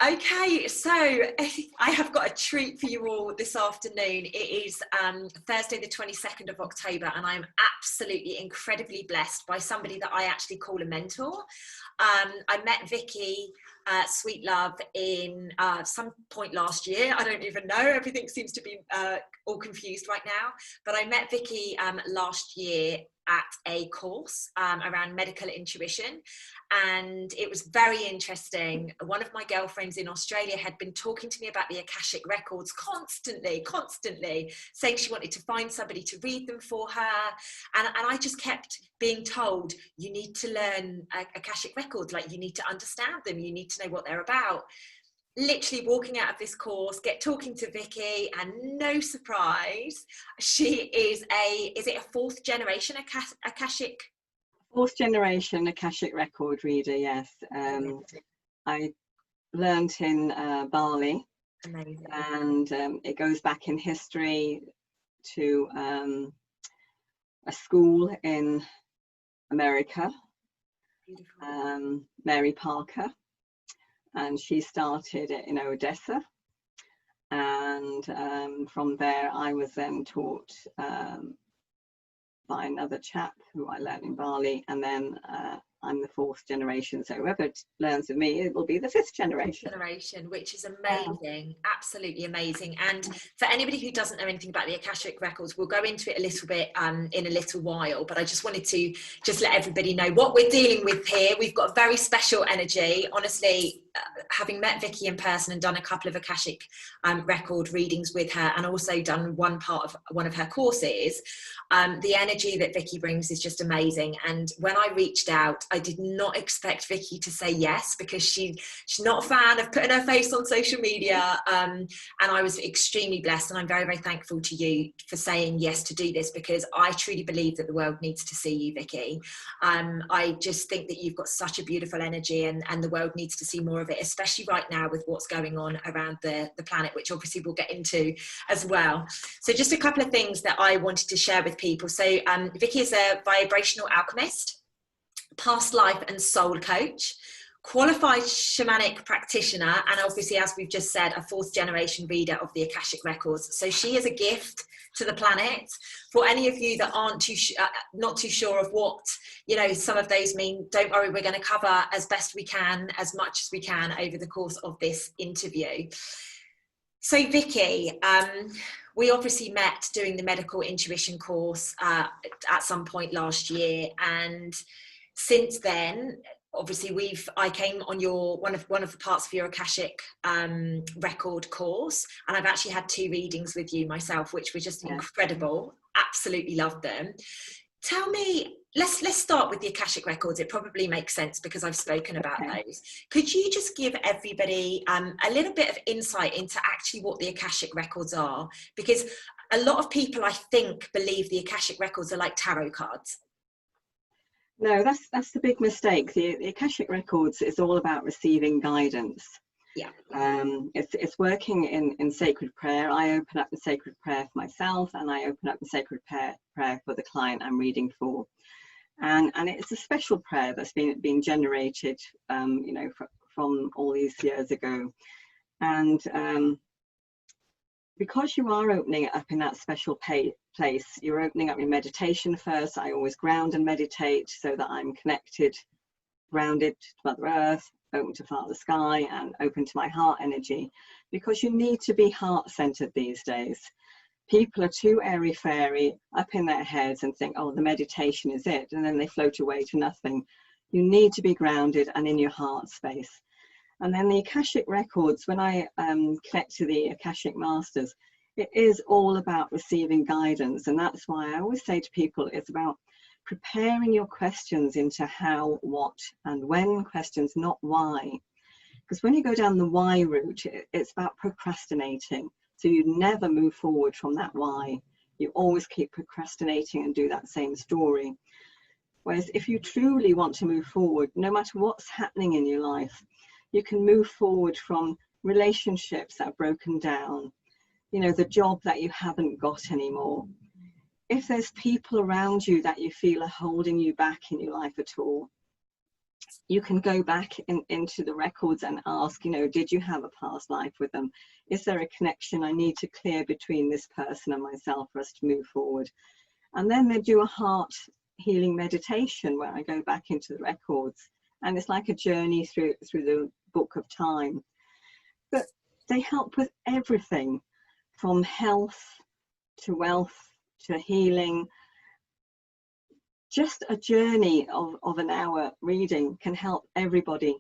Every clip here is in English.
Okay, so I have got a treat for you all this afternoon. It is Thursday the 22nd of October, and I'm absolutely incredibly blessed by somebody that I actually call a mentor. I met Vicky Sweet Love in some point last year. I don't even know, everything seems to be all confused right now, but I met Vicky last year at a course around medical intuition, and it was very interesting. One of my girlfriends in Australia had been talking to me about the Akashic Records constantly, saying she wanted to find somebody to read them for her, and I just kept being told, you need to learn Akashic Records, like you need to understand them, you need to know what they're about. Literally walking out of this course, talking to Vicky, and no surprise, she is it a fourth generation Akashic? Fourth generation Akashic record reader, yes. I learned in Bali. Amazing. And it goes back in history to a school in America, Mary Parker, and she started it in Odessa, and from there I was then taught by another chap who I learned in Bali, and then I'm the fourth generation, so whoever learns with me, it will be the fifth generation. Which is amazing, absolutely amazing. And for anybody who doesn't know anything about the Akashic Records, we'll go into it a little bit in a little while, but I just wanted to just let everybody know what we're dealing with here. We've got very special energy, honestly. Having met Vicky in person and done a couple of Akashic record readings with her, and also done one of her courses, the energy that Vicky brings is just amazing. And when I reached out, I did not expect Vicky to say yes, because she's not a fan of putting her face on social media, and I was extremely blessed, and I'm very, very thankful to you for saying yes to do this, because I truly believe that the world needs to see you, Vicky. I just think that you've got such a beautiful energy, and the world needs to see more of it, especially right now with what's going on around the planet, which obviously we'll get into as well. So just a couple of things that I wanted to share with people. So Vicky is a vibrational alchemist, past life and soul coach, qualified shamanic practitioner, and obviously, as we've just said, a fourth generation reader of the Akashic Records. So she is a gift to the planet. For any of you that aren't not too sure of what some of those mean, don't worry, we're going to cover as best we can, as much as we can, over the course of this interview. So Vicky, we obviously met doing the medical intuition course at some point last year, and since then, obviously I came on your one of the parts of your Akashic record course, and I've actually had 2 readings with you myself, which were just incredible. Absolutely loved them. Tell me, let's start with the Akashic Records. It probably makes sense because I've spoken about those. Could you just give everybody a little bit of insight into actually what the Akashic Records are? Because a lot of people, I think, believe the Akashic Records are like tarot cards. No, that's the big mistake. The Akashic Records is all about receiving guidance. Yeah. It's working in sacred prayer. I open up the sacred prayer for myself, and I open up the sacred prayer for the client I'm reading for. And it's a special prayer that's been generated, from all these years ago. And because you are opening it up in that special place, you're opening up your meditation first. I always ground and meditate so that I'm connected, grounded to Mother Earth, open to Father Sky, and open to my heart energy, because you need to be heart-centered these days. People are too airy-fairy, up in their heads, and think, oh, the meditation is it, and then they float away to nothing. You need to be grounded and in your heart space. And then the Akashic Records, when I connect to the Akashic Masters, it is all about receiving guidance. And that's why I always say to people, it's about preparing your questions into how, what, and when questions, not why. Because when you go down the why route, it's about procrastinating. So you never move forward from that why. You always keep procrastinating and do that same story. Whereas if you truly want to move forward, no matter what's happening in your life, you can move forward from relationships that are broken down, the job that you haven't got anymore. If there's people around you that you feel are holding you back in your life at all, you can go back into the records and ask, you know, did you have a past life with them? Is there a connection I need to clear between this person and myself for us to move forward? And then they do a heart healing meditation where I go back into the records, and it's like a journey through the book of time. But they help with everything from health to wealth to healing. Just a journey of an hour reading can help everybody.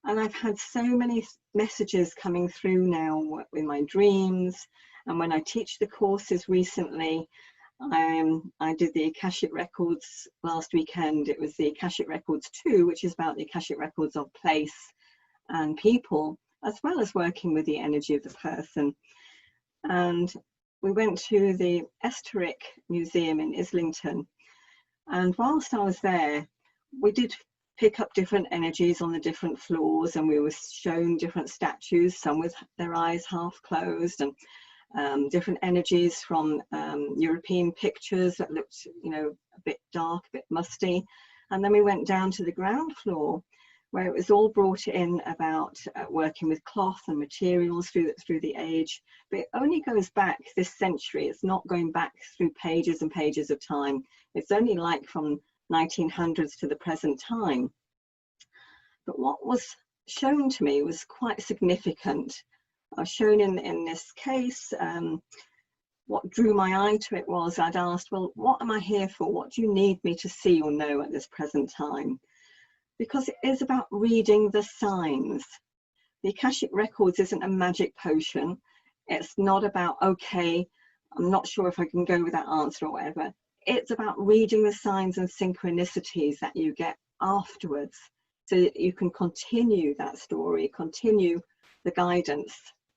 And I've had so many messages coming through now in my dreams, and when I teach the courses recently. I did the Akashic Records last weekend. It was the Akashic Records 2, which is about the Akashic Records of place and people, as well as working with the energy of the person. And we went to the Esoteric Museum in Islington. And whilst I was there, we did pick up different energies on the different floors, and we were shown different statues, some with their eyes half closed, and different energies from European pictures that looked, you know, a bit dark, a bit musty. And then we went down to the ground floor where it was all brought in about working with cloth and materials through the age. But it only goes back this century. It's not going back through pages and pages of time. It's only like from 1900s to the present time. But what was shown to me was quite significant. I was shown in this case, what drew my eye to it was I'd asked, well, what am I here for? What do you need me to see or know at this present time? Because it is about reading the signs. The Akashic Records isn't a magic potion. It's not about, okay, I'm not sure if I can go with that answer or whatever. It's about reading the signs and synchronicities that you get afterwards, so that you can continue that story, continue the guidance.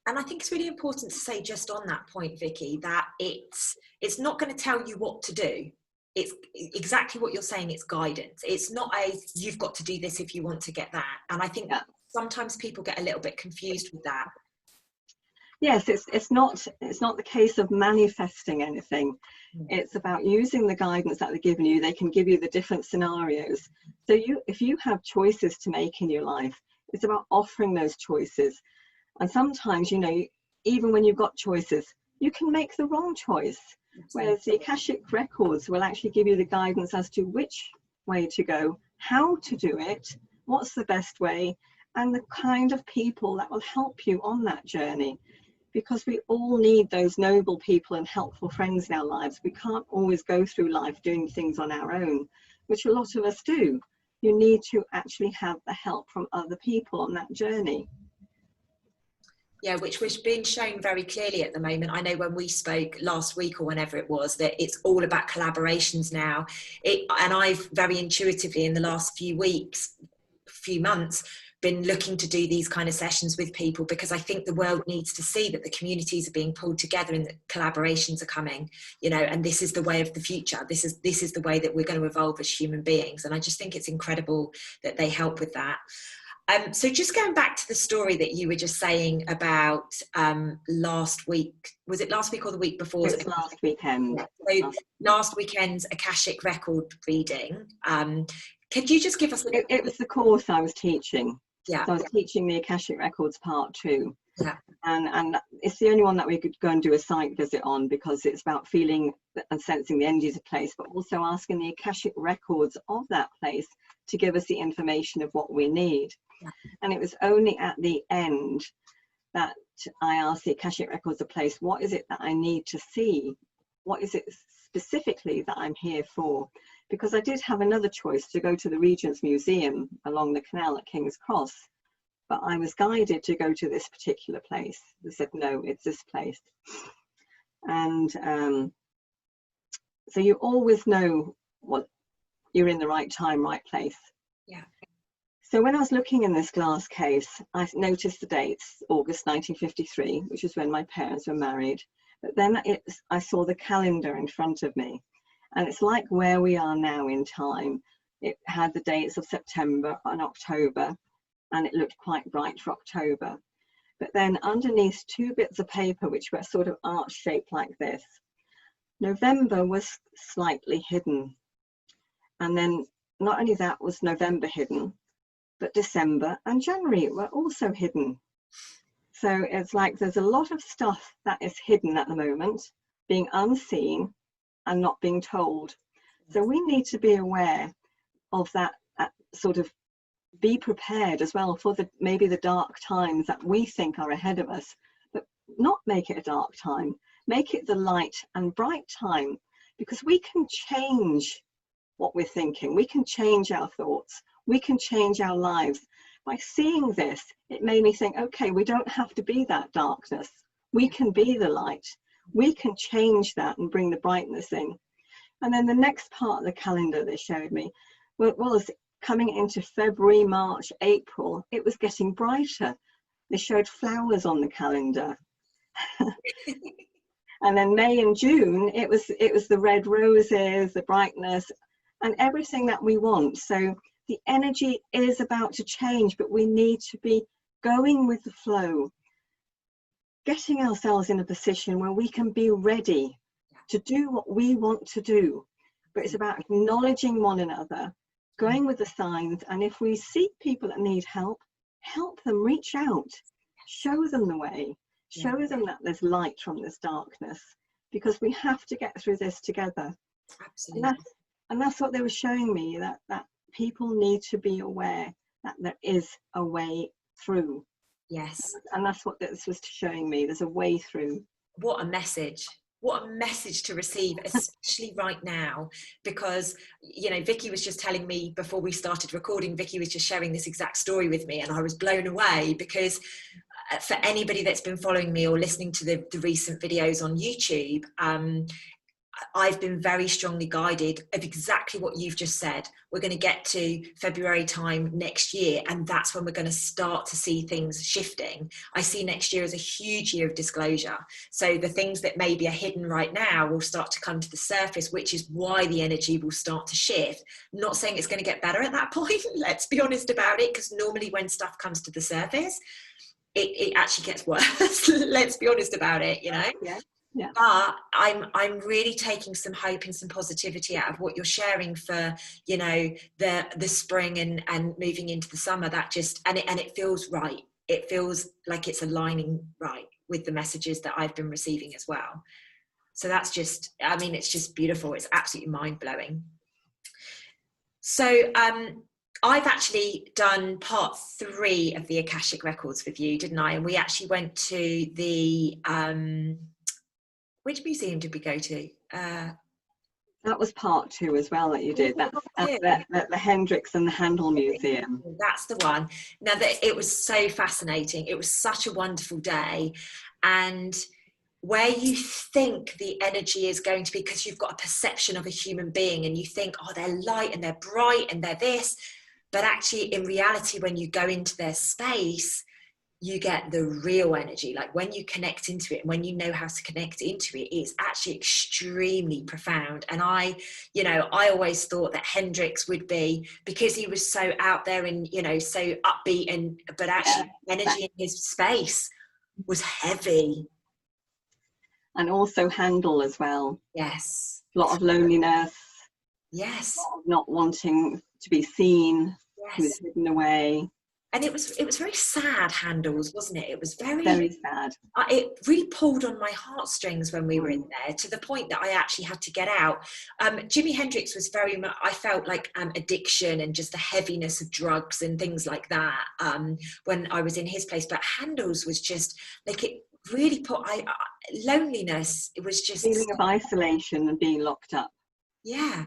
And I think it's really important to say just on that point, Vicky, that it's not going to tell you what to do. It's exactly what you're saying. It's guidance. It's not you've got to do this if you want to get that. And I think sometimes people get a little bit confused with that. Yes, it's not the case of manifesting anything. It's about using the guidance that they're giving you. They can give you the different scenarios. So if you have choices to make in your life, it's about offering those choices. And sometimes, you know, even when you've got choices, you can make the wrong choice. Whereas the Akashic Records will actually give you the guidance as to which way to go, how to do it, what's the best way, and the kind of people that will help you on that journey. Because we all need those noble people and helpful friends in our lives. We can't always go through life doing things on our own, which a lot of us do. You need to actually have the help from other people on that journey. Yeah, which was being shown very clearly at the moment. I know when we spoke last week or whenever it was, that it's all about collaborations now. And I've very intuitively in the last few months, been looking to do these kind of sessions with people, because I think the world needs to see that the communities are being pulled together and that collaborations are coming, you know, and this is the way of the future. This is the way that we're going to evolve as human beings. And I just think it's incredible that they help with that. So just going back to the story that you were just saying about last week, was it last week or the week before? It was last weekend. So last weekend's Akashic record reading. Could you just give us It was the course I was teaching. Yeah. So I was teaching the Akashic Records Part 2. Yeah. And it's the only one that we could go and do a site visit on, because it's about feeling and sensing the energies of place, but also asking the Akashic Records of that place to give us the information of what we need. Yeah. And it was only at the end that I asked the Akashic Records of place, what is it that I need to see? What is it specifically that I'm here for? Because I did have another choice to go to the Regent's Museum along the canal at King's Cross, but I was guided to go to this particular place. They said, no, it's this place. And so you always know what you're in the right time, right place. Yeah. So when I was looking in this glass case, I noticed the dates, August 1953, which is when my parents were married. But then I saw the calendar in front of me. And it's like where we are now in time. It had the dates of September and October, and it looked bright for October. But then underneath two bits of paper, which were sort of arch-shaped like this, November was slightly hidden. And then not only that was November hidden, but December and January were also hidden. So it's like there's a lot of stuff that is hidden at the moment, being unseen and not being told. So we need to be aware of that, sort of be prepared as well for maybe the dark times that we think are ahead of us, but not make it a dark time. Make it the light and bright time, because we can change what we're thinking. We can change our thoughts. We can change our lives. By seeing this, it made me think, okay, we don't have to be that darkness. We can be the light. We can change that and bring the brightness in. And then the next part of the calendar they showed me, well, it was coming into February, March, April, it was getting brighter. They showed flowers on the calendar. And then May and June, it was the red roses, the brightness, and everything that we want. So the energy is about to change, but we need to be going with the flow, getting ourselves in a position where we can be ready to do what we want to do. But it's about acknowledging one another, going with the signs, and if we see people that need help, help them, reach out, show them the way, show them that there's light from this darkness, because we have to get through this together. Absolutely. And that's what they were showing me, that people need to be aware that there is a way through. Yes. And that's what this was showing me, there's a way through. What a message. What a message to receive, especially right now, because, you know, Vicky was just telling me before we started recording, Vicky was just sharing this exact story with me, and I was blown away, because for anybody that's been following me or listening to the recent videos on YouTube, I've been very strongly guided of exactly what you've just said. We're going to get to February time next year, and that's when we're going to start to see things shifting. I see next year as a huge year of disclosure. So the things that maybe are hidden right now will start to come to the surface, which is why the energy will start to shift. I'm not saying it's going to get better at that point. Let's be honest about it, because normally when stuff comes to the surface, it actually gets worse. Let's be honest about it, you know? Yeah. Yeah. But I'm really taking some hope and some positivity out of what you're sharing for, you know, the spring and moving into the summer. That just, and it feels right. It feels like it's aligning right with the messages that I've been receiving as well. So that's just, I mean, it's just beautiful. It's absolutely mind blowing. So I've actually done part 3 of the Akashic Records with you, didn't I? And we actually went to the which museum did we go to? That was part 2 as well that you did. That's at the Hendrix and the Handel Museum. That's the one. Now, it was so fascinating. It was such a wonderful day. And where you think the energy is going to be, because you've got a perception of a human being and you think, oh, they're light and they're bright and they're this. But actually, in reality, when you go into their space, you get the real energy. Like when you connect into it, and when you know how to connect into it, it's actually extremely profound. And I always thought that Hendrix would be, because he was so out there and, you know, so upbeat, but actually energy in his space was heavy. And also Handel as well. Yes. A lot of loneliness. Yes. Not wanting to be seen. Yes. He was hidden away. And it was very sad, Handel's, wasn't it? It was very sad. It really pulled on my heartstrings when we were in there, to the point that I actually had to get out. Jimi Hendrix was very much, I felt like addiction and just the heaviness of drugs and things like that when I was in his place. But Handel's was just like, it really put loneliness. It was just feeling of isolation and being locked up. Yeah,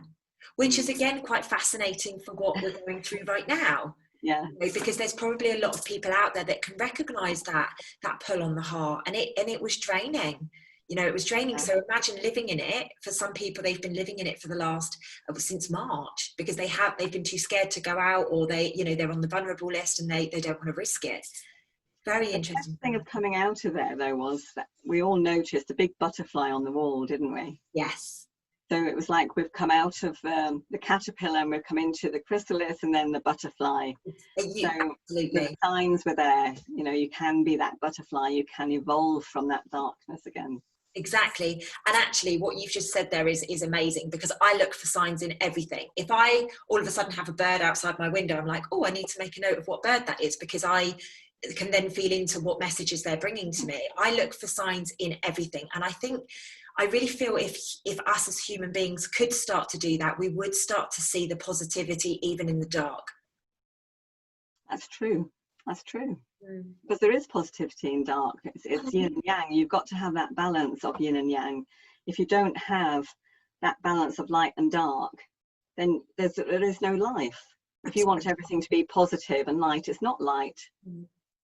which is again quite fascinating for what we're going through right now. Yeah, you know, because there's probably a lot of people out there that can recognize that pull on the heart, and it was draining. You know, it was draining. So imagine living in it. For some people, they've been living in it for the last since March, because they've been too scared to go out, or they're on the vulnerable list and they don't want to risk it. Very interesting. The thing of coming out of there though was that we all noticed a big butterfly on the wall, didn't we? Yes. So it was like we've come out of the caterpillar and we've come into the chrysalis and then the butterfly. Absolutely. The signs were there. You know, you can be that butterfly. You can evolve from that darkness again. Exactly. And actually what you've just said there is amazing, because I look for signs in everything. If I all of a sudden have a bird outside my window, I'm like, oh, I need to make a note of what bird that is, because I can then feel into what messages they're bringing to me. I look for signs in everything. And I think, I really feel if us as human beings could start to do that, we would start to see the positivity even in the dark. That's true. That's true. Mm. Because there is positivity in dark. It's yin and yang. You've got to have that balance of yin and yang. If you don't have that balance of light and dark, then there is no life. If you want everything to be positive and light, it's not light,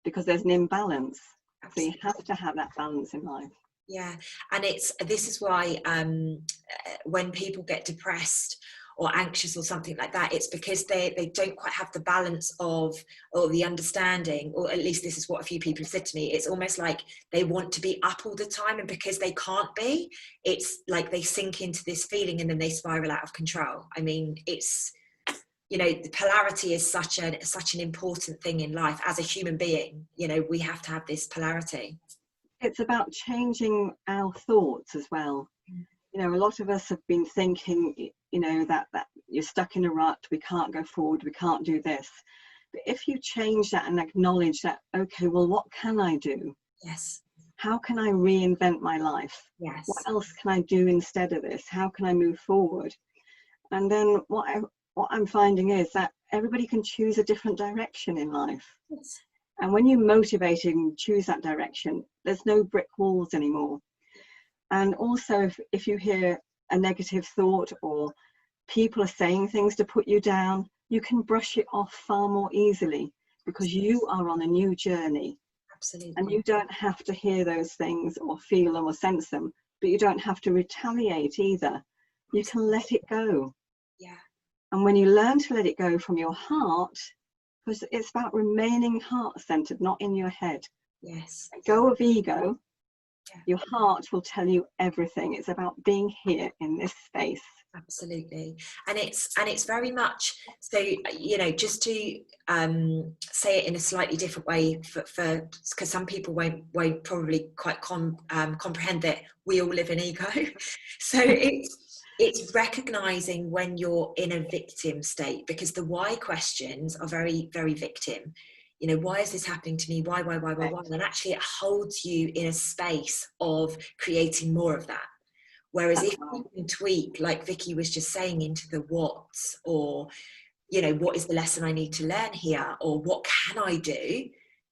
because there's an imbalance. Absolutely. So you have to have that balance in life. Yeah, and this is why when people get depressed or anxious or something like that, it's because they don't quite have the balance of, or the understanding, or at least this is what a few people have said to me. It's almost like they want to be up all the time, and because they can't be, it's like they sink into this feeling and then they spiral out of control. I mean, it's, you know, the polarity is such an important thing in life. As a human being, you know, we have to have this polarity. It's about changing our thoughts as well. You know, a lot of us have been thinking, you know, that you're stuck in a rut, we can't go forward, we can't do this. But if you change that and acknowledge that, okay, well, what can I do? Yes. How can I reinvent my life? Yes. What else can I do instead of this? How can I move forward? And then what I'm finding is that everybody can choose a different direction in life. Yes. And when you're motivated and choose that direction, there's no brick walls anymore. And also, if you hear a negative thought or people are saying things to put you down, you can brush it off far more easily, because you are on a new journey. Absolutely. And you don't have to hear those things or feel them or sense them, but you don't have to retaliate either. You can let it go. Yeah. And when you learn to let it go from your heart, because it's about remaining heart-centered, not in your head. Yes. Let go of ego. Yeah. Your heart will tell you everything. It's about being here in this space. Absolutely. And it's very much so, you know, just to say it in a slightly different way for because some people won't probably quite comprehend that we all live in ego. So it's recognizing when you're in a victim state, because the why questions are very, very victim. You know, why is this happening to me? Why? And actually it holds you in a space of creating more of that. Whereas if you can tweak, like Vicky was just saying, into the what's, or, you know, what is the lesson I need to learn here? Or what can I do?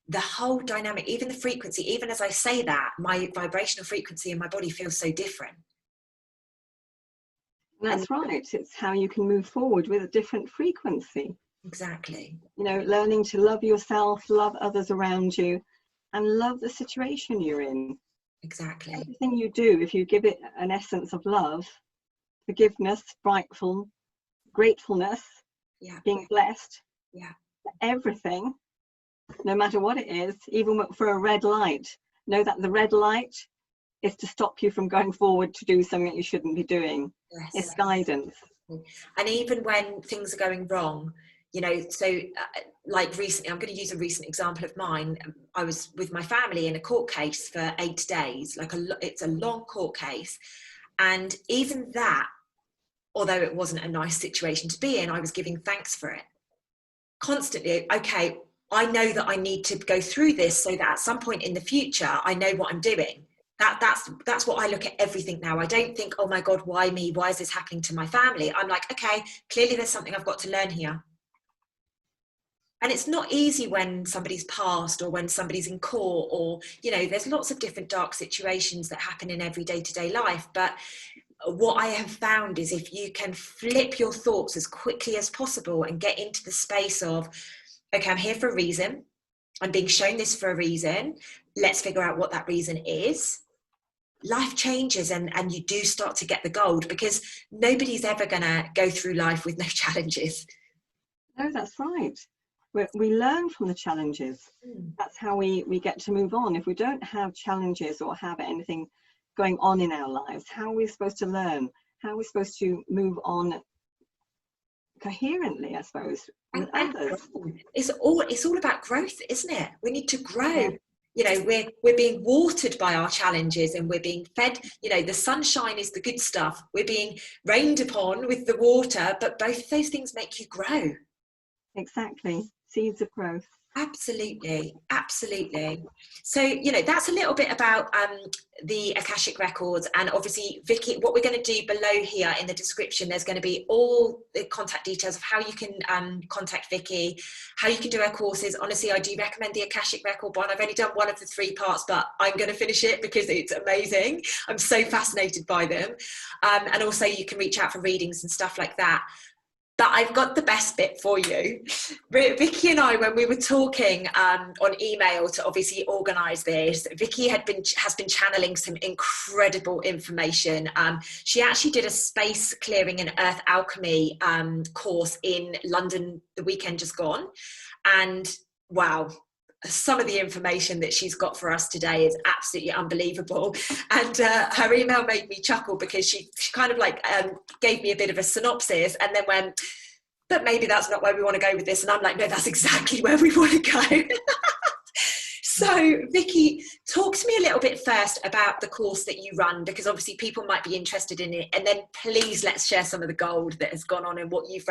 The whole dynamic, even the frequency, even as I say that, my vibrational frequency in my body feels so different. That's right. It's how you can move forward with a different frequency. Exactly. You know, learning to love yourself, love others around you, and love the situation you're in. Exactly. Everything you do, if you give it an essence of love, forgiveness, gratefulness, yeah, being blessed, yeah, everything, no matter what it is, even for a red light, know that the red light is to stop you from going forward to do something that you shouldn't be doing. Yes. It's guidance. And even when things are going wrong, you know, so like recently, I'm going to use a recent example of mine. I was with my family in a court case for 8 days, it's a long court case. And even that, although it wasn't a nice situation to be in, I was giving thanks for it constantly. Okay, I know that I need to go through this so that at some point in the future, I know what I'm doing. That's what I look at everything now. I don't think, oh my God, why me? Why is this happening to my family? I'm like, okay, clearly there's something I've got to learn here. And it's not easy when somebody's passed, or when somebody's in court, or, you know, there's lots of different dark situations that happen in every day-to-day life. But what I have found is if you can flip your thoughts as quickly as possible and get into the space of, okay, I'm here for a reason. I'm being shown this for a reason. Let's figure out what that reason is. Life changes, and you do start to get the gold, because nobody's ever going to go through life with no challenges. No, that's right. We learn from the challenges. That's how we get to move on. If we don't have challenges or have anything going on in our lives, how are we supposed to learn? How are we supposed to move on coherently, I suppose, with others? It's all about growth, isn't it? We need to grow. you know, we're being watered by our challenges, and we're being fed, you know, the sunshine is the good stuff, we're being rained upon with the water, but both of those things make you grow. Exactly, seeds of growth. Absolutely, absolutely. So, you know, that's a little bit about the Akashic Records, and obviously, Vicky, what we're going to do below here in the description, there's going to be all the contact details of how you can contact Vicky, how you can do her courses. Honestly, I do recommend the Akashic Record one. I've only done one of the 3 parts, but I'm going to finish it because it's amazing. I'm so fascinated by them. And also you can reach out for readings and stuff like that. But I've got the best bit for you. Vicky and I, when we were talking on email to obviously organise this, Vicky has been channeling some incredible information. She actually did a space clearing and earth alchemy course in London the weekend just gone, and wow, some of the information that she's got for us today is absolutely unbelievable. And her email made me chuckle because she kind of like gave me a bit of a synopsis and then went, but maybe that's not where we want to go with this. And I'm like, no, that's exactly where we want to go. So Vicky, talk to me a little bit first about the course that you run, because obviously people might be interested in it. And then please let's share some of the gold that has gone on and what you've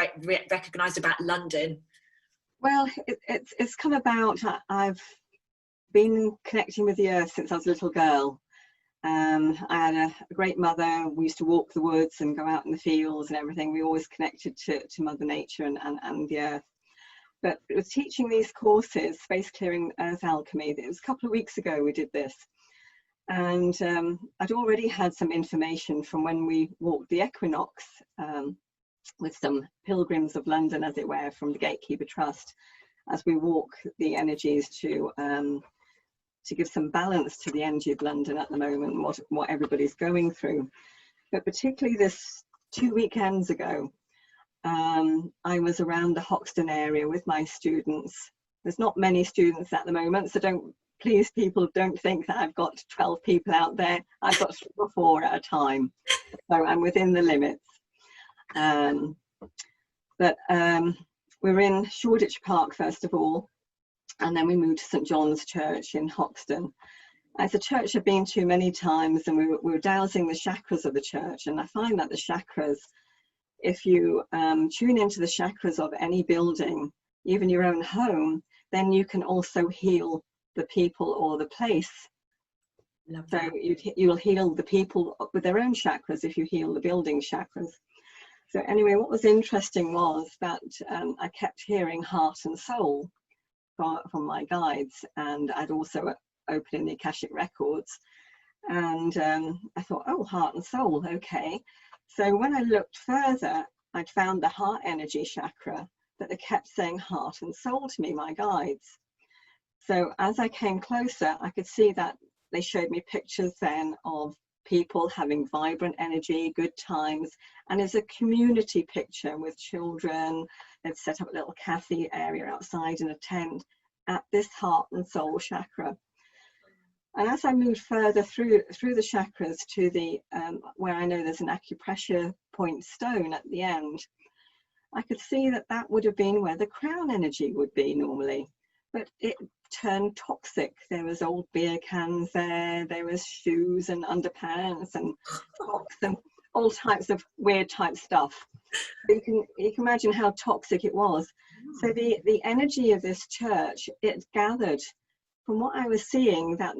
recognised about London. Well, it's come about. I've been connecting with the earth since I was a little girl. I had a great mother. We used to walk the woods and go out in the fields and everything. We always connected to Mother Nature and the earth. But it was teaching these courses, Space Clearing, Earth Alchemy. It was a couple of weeks ago we did this. And I'd already had some information from when we walked the equinox, with some pilgrims of London, as it were, from the Gatekeeper Trust, as we walk the energies to give some balance to the energy of London at the moment, what everybody's going through. But particularly this 2 weekends ago, I was around the Hoxton area with my students. There's not many students at the moment, so please people don't think that I've got 12 people out there. I've got 3 or 4 at a time, so I'm within the limits. But we were in Shoreditch Park first of all, and then we moved to St John's Church in Hoxton. It's a church I've been to many times, and we were dowsing the chakras of the church. And I find that the chakras, if you tune into the chakras of any building, even your own home, then you can also heal the people or the place. So you'll heal the people with their own chakras if you heal the building chakras. So anyway, what was interesting was that I kept hearing heart and soul from my guides, and I'd also opened in the Akashic Records, and I thought, oh, heart and soul, okay. So when I looked further, I'd found the heart energy chakra, but they kept saying heart and soul to me, my guides. So as I came closer, I could see that they showed me pictures then of people having vibrant energy, good times, and it's a community picture with children. They've set up a little cafe area outside in a tent at this heart and soul chakra. And as I moved further through the chakras to the where I know there's an acupressure point stone at the end, I could see that would have been where the crown energy would be normally, but it turned toxic. There was old beer cans there was shoes and underpants and socks and all types of weird type stuff. You can imagine how toxic it was. So the energy of this church, it gathered, from what I was seeing, that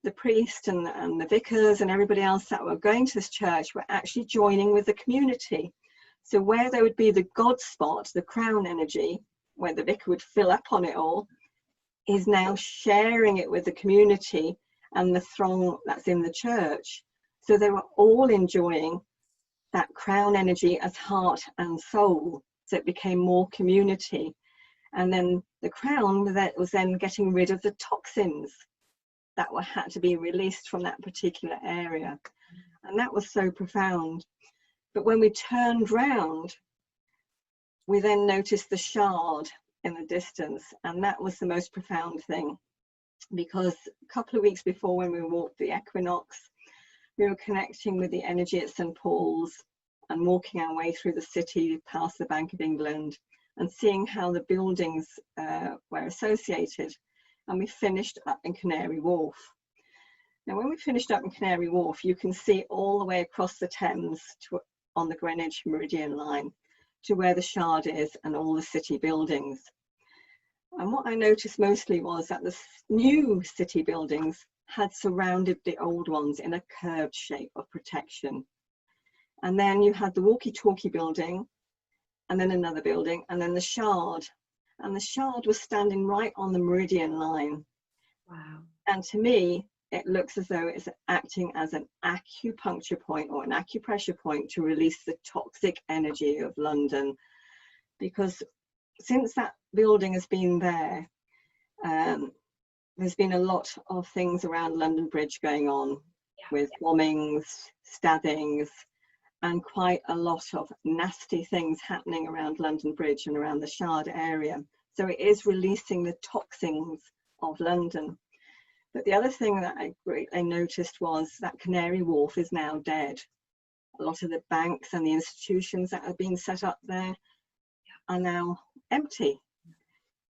the priest and the vicars and everybody else that were going to this church were actually joining with the community. So where there would be the God spot, the crown energy, where the vicar would fill up on it all, is now sharing it with the community and the throng that's in the church. So they were all enjoying that crown energy as heart and soul. So it became more community. And then the crown was then getting rid of the toxins that had to be released from that particular area. And that was so profound. But when we turned round, we then noticed the shard in the distance, and that was the most profound thing, because a couple of weeks before, when we walked the equinox, we were connecting with the energy at St Paul's and walking our way through the city past the Bank of England and seeing how the buildings were associated. and we finished up in Canary Wharf. Now, when we finished up in Canary Wharf, you can see all the way across the Thames on the Greenwich Meridian line to where the Shard is and all the city buildings. And what I noticed mostly was that the new city buildings had surrounded the old ones in a curved shape of protection. And then you had the walkie-talkie building, and then another building, and then the Shard. And the Shard was standing right on the Meridian line. Wow. And to me, it looks as though it's acting as an acupuncture point or an acupressure point to release the toxic energy of London. Because since that building has been there, there's been a lot of things around London Bridge going on, with bombings, stabbings, and quite a lot of nasty things happening around London Bridge and around the Shard area. So it is releasing the toxins of London. But the other thing that I noticed was that Canary Wharf is now dead. A lot of the banks and the institutions that have been set up there are now empty.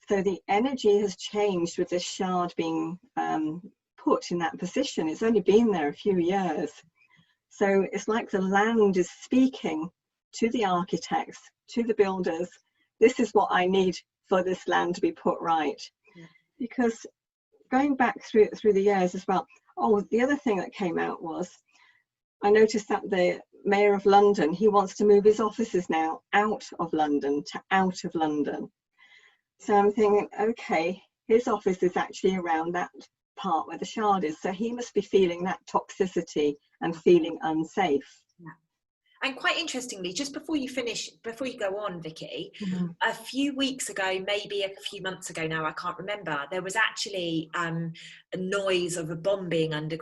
So the energy has changed with this Shard being put in that position. It's only been there a few years. So it's like the land is speaking to the architects, to the builders. This is what I need for this land to be put right. Yeah. Because going back through the years as well, the other thing that came out was, I noticed that the Mayor of London, he wants to move his offices now out of London to out of London. So I'm thinking, okay, his office is actually around that part where the Shard is, so he must be feeling that toxicity and feeling unsafe. Yeah. And quite interestingly, just before you go on, Vicky, a few weeks ago, maybe a few months ago now, I can't remember, there was actually a noise of a bomb being under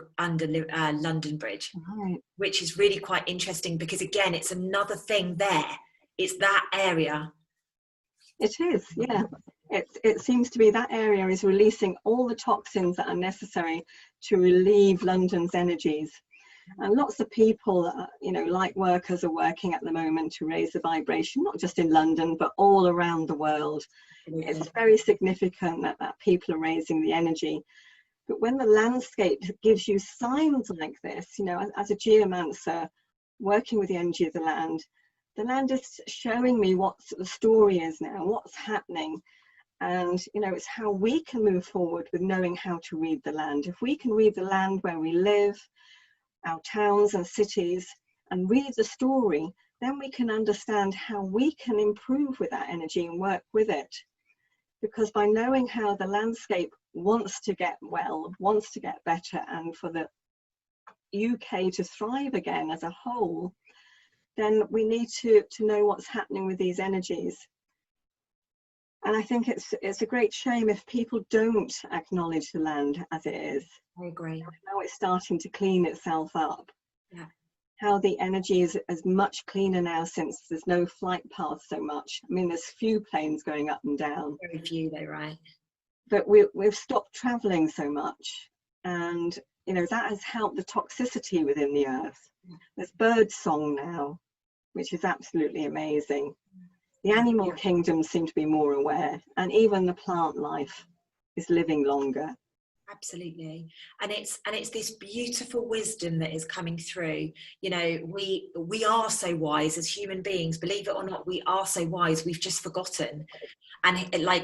London Bridge, right, which is really quite interesting because, again, it's another thing there. It's that area. It is, yeah. It seems to be that area is releasing all the toxins that are necessary to relieve London's energies. And lots of people, light workers are working at the moment to raise the vibration, not just in London, but all around the world. Mm-hmm. It's very significant that people are raising the energy. But when the landscape gives you signs like this, as a geomancer, working with the energy of the land is showing me what the story is now, what's happening. And, it's how we can move forward with knowing how to read the land. If we can read the land where we live, our towns and cities, and read the story, then we can understand how we can improve with that energy and work with it. Because by knowing how the landscape wants to get well, wants to get better, and for the UK to thrive again as a whole, then we need to know what's happening with these energies. And I think it's a great shame if people don't acknowledge the land as it is. I agree. How it's starting to clean itself up. Yeah. How the energy is much cleaner now since there's no flight path so much. I mean, there's few planes going up and down. Very few though, right? But we've stopped travelling so much. And, that has helped the toxicity within the earth. There's bird song now, which is absolutely amazing. The animal kingdom seem to be more aware, and even the plant life is living longer. Absolutely. And it's this beautiful wisdom that is coming through. We are so wise as human beings, believe it or not, we are so wise, we've just forgotten. And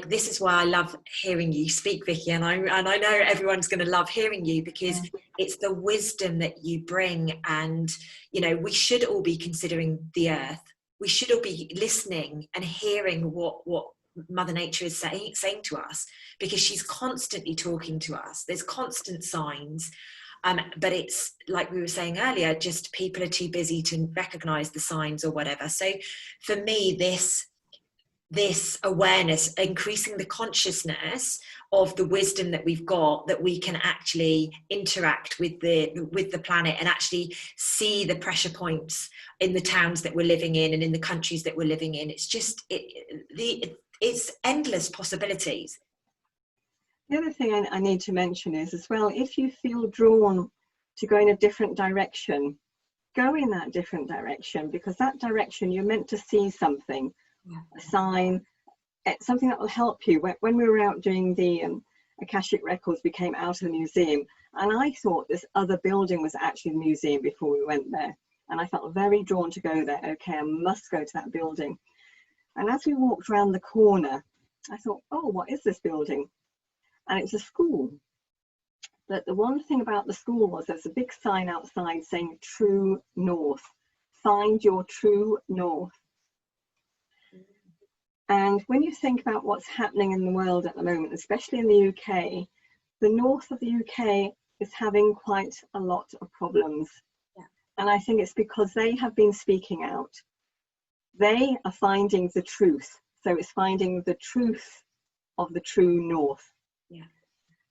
this is why I love hearing you speak, Vicky, and I know everyone's going to love hearing you, because it's the wisdom that you bring. And we should all be considering the earth. We should all be listening and hearing what Mother Nature is saying to us, because she's constantly talking to us. There's constant signs, but it's like we were saying earlier, just people are too busy to recognize the signs or whatever. So for me, this awareness, increasing the consciousness of the wisdom that we've got, that we can actually interact with the planet and actually see the pressure points in the towns that we're living in and in the countries that we're living in. It's just it's endless possibilities. The other thing I need to mention is as well, if you feel drawn to go in a different direction, go in that different direction, because that direction you're meant to see something. A sign, something that will help you. When we were out doing the Akashic Records became out of the museum, and I thought this other building was actually the museum before we went there, and I felt very drawn to go there. Okay, I must go to that building. And as we walked around the corner, I thought, oh, what is this building? And it's a school. But the one thing about the school was there's a big sign outside saying True North. Find your true north. And when you think about what's happening in the world at the moment, especially in the UK, the north of the UK is having quite a lot of problems. Yeah. And I think it's because they have been speaking out. They are finding the truth. So it's finding the truth of the true north. Yeah.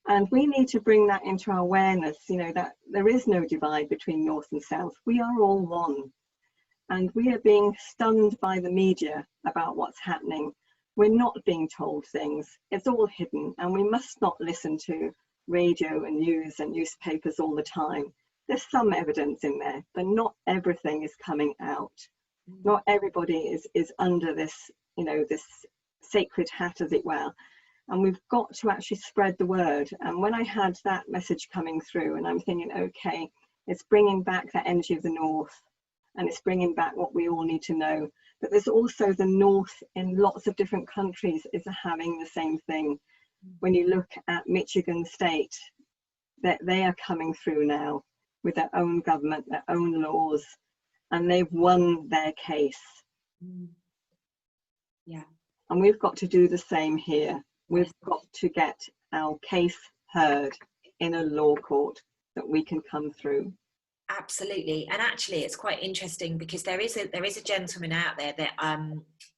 And we need to bring that into our awareness, you know, that there is no divide between north and south. We are all one. And we are being stunned by the media about what's happening. We're not being told things. It's all hidden, and we must not listen to radio and news and newspapers all the time. There's some evidence in there, but not everything is coming out. Not everybody is under this, you know, this sacred hat, as it were. And we've got to actually spread the word. And when I had that message coming through, and I'm thinking, okay, it's bringing back that energy of the north. And it's bringing back what we all need to know. But there's also the north in lots of different countries is having the same thing. When you look at Michigan State, that they are coming through now with their own government, their own laws, and they've won their case. Yeah. And we've got to do the same here. We've got to get our case heard in a law court that we can come through. Absolutely. And actually it's quite interesting because there is a gentleman out there that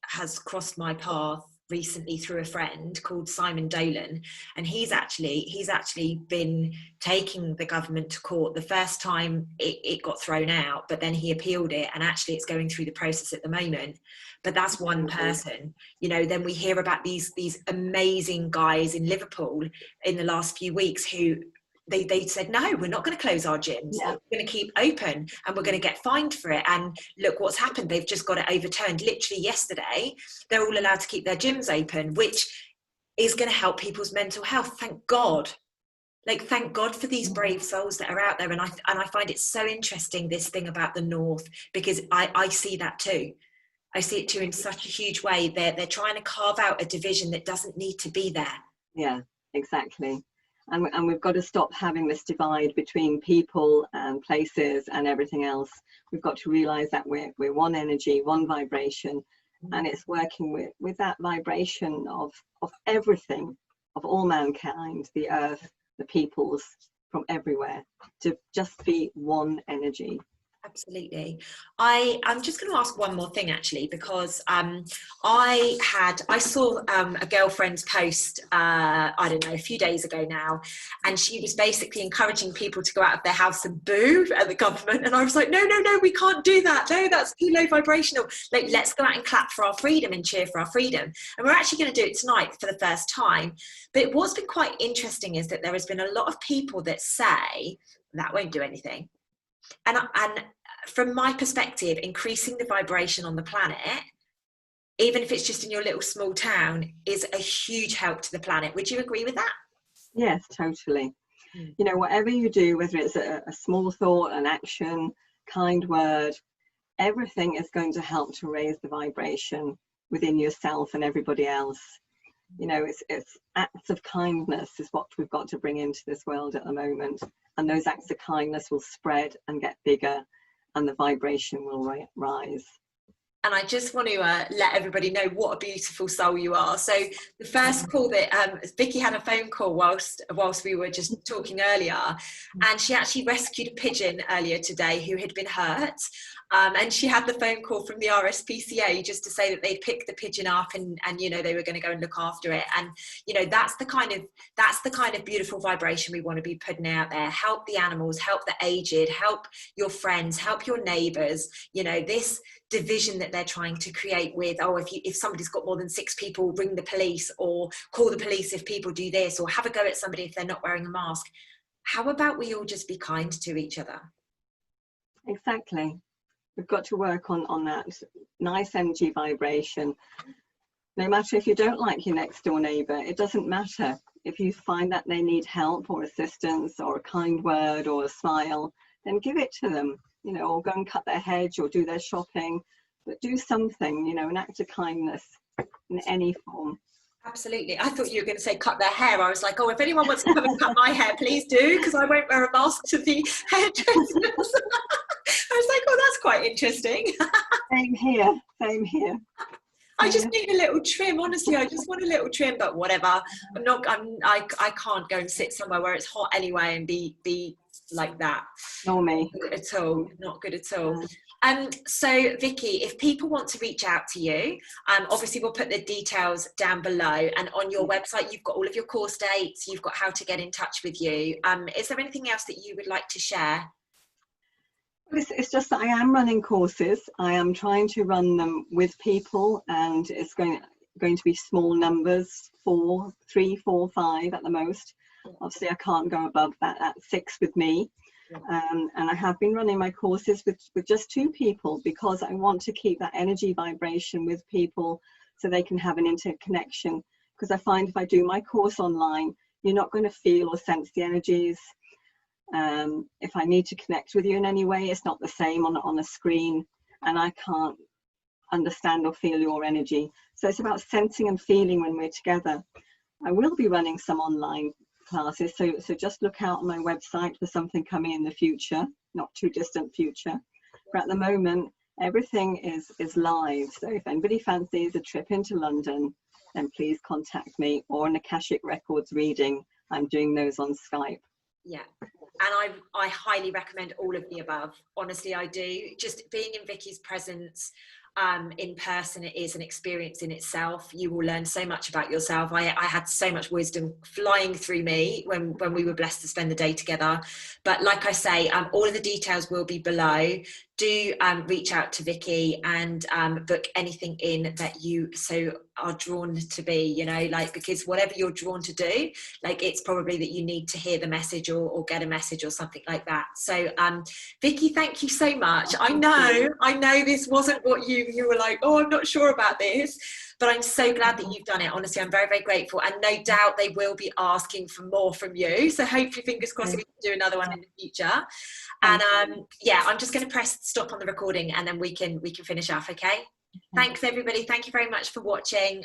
has crossed my path recently through a friend called Simon Dolan, and he's actually been taking the government to court. The first time it got thrown out, but then he appealed it, and actually it's going through the process at the moment. But that's one person, you know. Then we hear about these amazing guys in Liverpool in the last few weeks who they said, no, we're not going to close our gyms. Yeah. We're going to keep open, and we're going to get fined for it. And look what's happened. They've just got it overturned. Literally yesterday, they're all allowed to keep their gyms open, which is going to help people's mental health. Thank God. Like, thank God for these brave souls that are out there. And I find it so interesting, this thing about the North, because I see that too. I see it too in such a huge way. They're trying to carve out a division that doesn't need to be there. Yeah, exactly. And we've got to stop having this divide between people and places and everything else. We've got to realize that we're one energy, one vibration, and it's working with that vibration of everything, of all mankind, the earth, the peoples from everywhere, to just be one energy. Absolutely. I'm just going to ask one more thing, actually, because I saw a girlfriend's post, I don't know, a few days ago now, and she was basically encouraging people to go out of their house and boo at the government. And I was like, no, we can't do that. No, that's too low vibrational. Like, let's go out and clap for our freedom and cheer for our freedom. And we're actually going to do it tonight for the first time. But what's been quite interesting is that there has been a lot of people that say that won't do anything. And from my perspective, increasing the vibration on the planet, even if it's just in your little small town, is a huge help to the planet. Would you agree with that? Yes, totally. You know, whatever you do, whether it's a small thought, an action, kind word, everything is going to help to raise the vibration within yourself and everybody else. You know, it's acts of kindness is what we've got to bring into this world at the moment. And those acts of kindness will spread and get bigger, and the vibration will rise. And I just want to let everybody know what a beautiful soul you are. So the first call that Vicky had a phone call whilst we were just talking earlier, and she actually rescued a pigeon earlier today who had been hurt. And she had the phone call from the RSPCA just to say that they'd picked the pigeon up and you know, they were going to go and look after it. And you know, that's the kind of beautiful vibration we want to be putting out there. Help the animals, help the aged, help your friends, help your neighbours. You know, this division that they're trying to create with, oh, if somebody's got more than 6 people, ring the police, or call the police if people do this, or have a go at somebody if they're not wearing a mask. How about we all just be kind to each other? Exactly. We've got to work on that nice energy vibration. No matter if you don't like your next door neighbour, it doesn't matter. If you find that they need help or assistance or a kind word or a smile, then give it to them, you know, or go and cut their hedge or do their shopping, but do something, you know, an act of kindness in any form. Absolutely. I thought you were going to say cut their hair. I was like, oh, if anyone wants to come and cut my hair, please do, because I won't wear a mask to the hairdressers. I was like, oh, that's quite interesting. Same here, same here. I just need a little trim, honestly. I just want a little trim, but whatever. I can't go and sit somewhere where it's hot anyway and be like that. Nor me. Not good at all. Not good at all. So Vicky, if people want to reach out to you, obviously we'll put the details down below, and on your website you've got all of your course dates, you've got how to get in touch with you. Is there anything else that you would like to share? It's just that I am running courses. I am trying to run them with people, and it's going to be small numbers, 3, 4, 5 at the most. Obviously I can't go above that at 6 with me. And I have been running my courses with just 2 people, because I want to keep that energy vibration with people so they can have an interconnection. Because I find if I do my course online, you're not going to feel or sense the energies. If I need to connect with you in any way, it's not the same on a screen, and I can't understand or feel your energy. So it's about sensing and feeling when we're together. I will be running some online classes, so just look out on my website for something coming in the future, not too distant future. But at the moment, everything is live. So if anybody fancies a trip into London, then please contact me, or an Akashic Records reading. I'm doing those on Skype. Yeah, and I highly recommend all of the above. Honestly, I do. Just being in Vicky's presence in person, it is an experience in itself. You will learn so much about yourself. I had so much wisdom flying through me when we were blessed to spend the day together. But like I say, all of the details will be below. Do reach out to Vicky and book anything in that you so are drawn to be, you know, like, because whatever you're drawn to do, like, it's probably that you need to hear the message or get a message or something like that. So Vicky, thank you so much. I know this wasn't what you were like, oh, I'm not sure about this, but I'm so glad that you've done it. Honestly, I'm very, very grateful, and no doubt they will be asking for more from you. So hopefully, fingers crossed, we can do another one in the future. And yeah, I'm just going to press stop on the recording, and then we can finish off. Okay. Thanks everybody. Thank you very much for watching.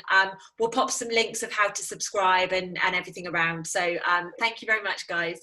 We'll pop some links of how to subscribe and everything around. So thank you very much, guys.